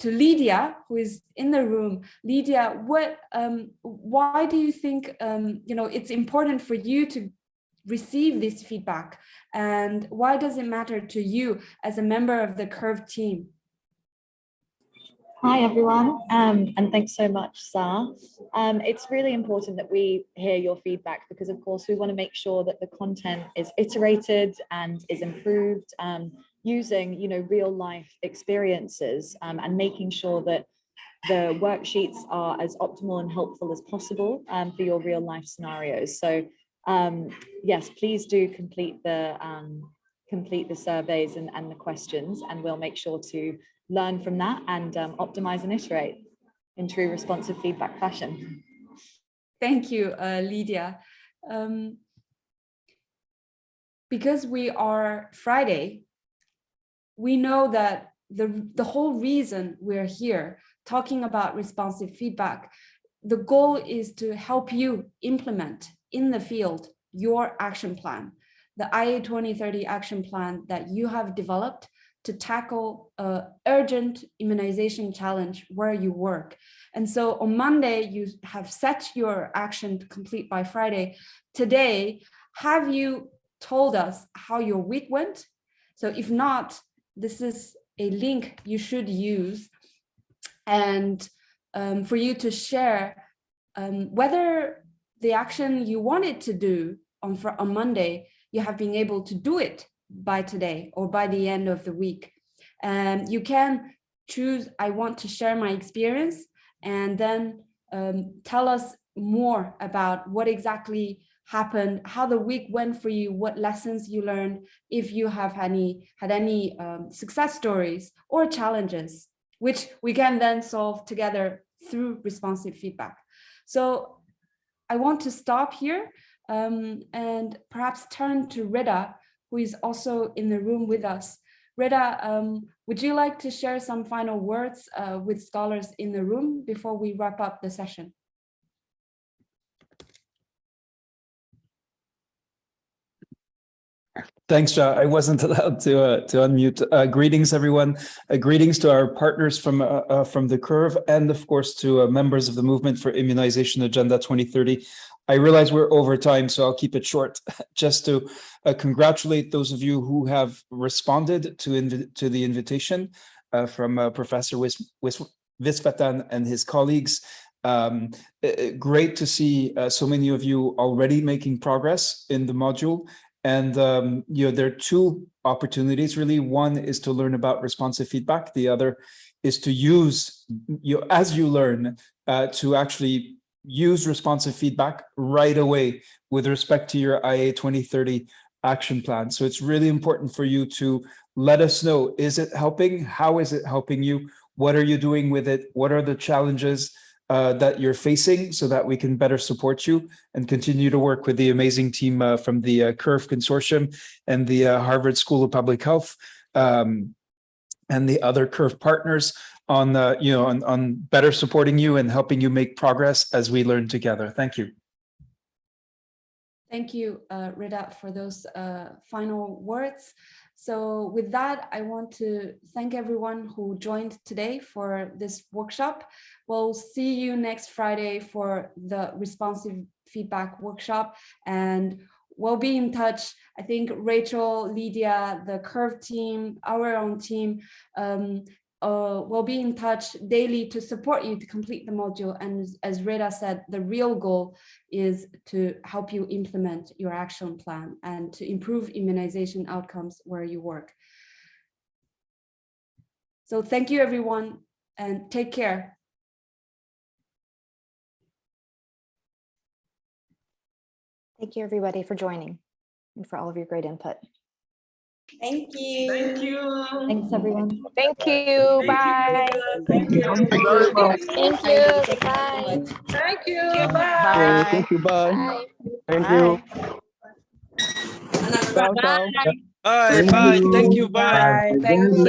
Lydia, who is in the room. Lydia, why do you think it's important for you to receive this feedback, and why does it matter to you as a member of the Curve team? Hi everyone, and thanks so much, Sa. It's really important that we hear your feedback because of course we want to make sure that the content is iterated and is improved using real life experiences and making sure that the worksheets are as optimal and helpful as possible for your real life scenarios. So yes, please do complete the surveys and the questions, and we'll make sure to learn from that and optimize and iterate in true responsive feedback fashion. Thank you, Lydia. Because we are Friday, we know that the whole reason we're here talking about responsive feedback, the goal is to help you implement in the field your action plan, the IA 2030 action plan that you have developed to tackle an urgent immunization challenge where you work. And so on Monday, you have set your action to complete by Friday. Today, have you told us how your week went? So if not, this is a link you should use, and for you to share whether the action you wanted to do on Monday, you have been able to do it by today or by the end of the week. And you can choose, I want to share my experience, and then tell us more about what exactly happened, how the week went for you, what lessons you learned, if you have had any success stories or challenges, which we can then solve together through responsive feedback. So I want to stop here and perhaps turn to Rita, who is also in the room with us. Rita, would you like to share some final words with scholars in the room before we wrap up the session? Thanks, Ja. I wasn't allowed to unmute. Greetings, everyone. Greetings to our partners from the Curve, and of course to members of the Movement for Immunization Agenda 2030. I realize we're over time, so I'll keep it short. Just to congratulate those of you who have responded to the invitation from Professor Visvatan and his colleagues. Great to see so many of you already making progress in the module. And there are two opportunities really. One is to learn about responsive feedback. The other is to use, as you learn, to actually use responsive feedback right away with respect to your IA 2030 action plan. So it's really important for you to let us know, is it helping? How is it helping you? What are you doing with it? What are the challenges that you're facing, so that we can better support you and continue to work with the amazing team from the CURVE Consortium and the Harvard School of Public Health and the other CURVE partners on on better supporting you and helping you make progress as we learn together. Thank you. Thank you, Rida, for those final words. So with that, I want to thank everyone who joined today for this workshop. We'll see you next Friday for the responsive feedback workshop, and we'll be in touch. I think Rachel, Lydia, the CURVE team, our own team, we'll be in touch daily to support you to complete the module. And as Reda said, the real goal is to help you implement your action plan and to improve immunization outcomes where you work. So thank you, everyone, and take care. Thank you, everybody, for joining and for all of your great input. Thank you. Thank you. Thanks, everyone. Thank you. Bye. Thank you. Thank you very much. Thank you. Bye. Thank you. Bye. Thank you. Bye. Bye. Thank you. Ciao, ciao. Bye, Thank bye. you. Thank you. Bye. Thank you.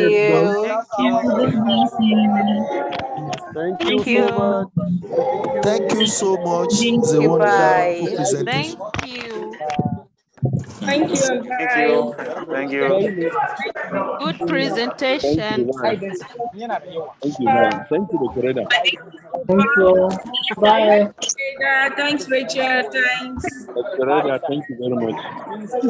Thank you Thank so you. much. Thank you. Thank you so much. Thank It's a you. wonderful Bye. presentation. You. Thank you and Thank bye. you. Thank you. Good Thank presentation. you. Bye. Thank you. Bye. Bye. Thank you, Dr. Reda. Thank you. Bye. Thanks, Rachel. Thanks. Dr. Reda, thank you very much.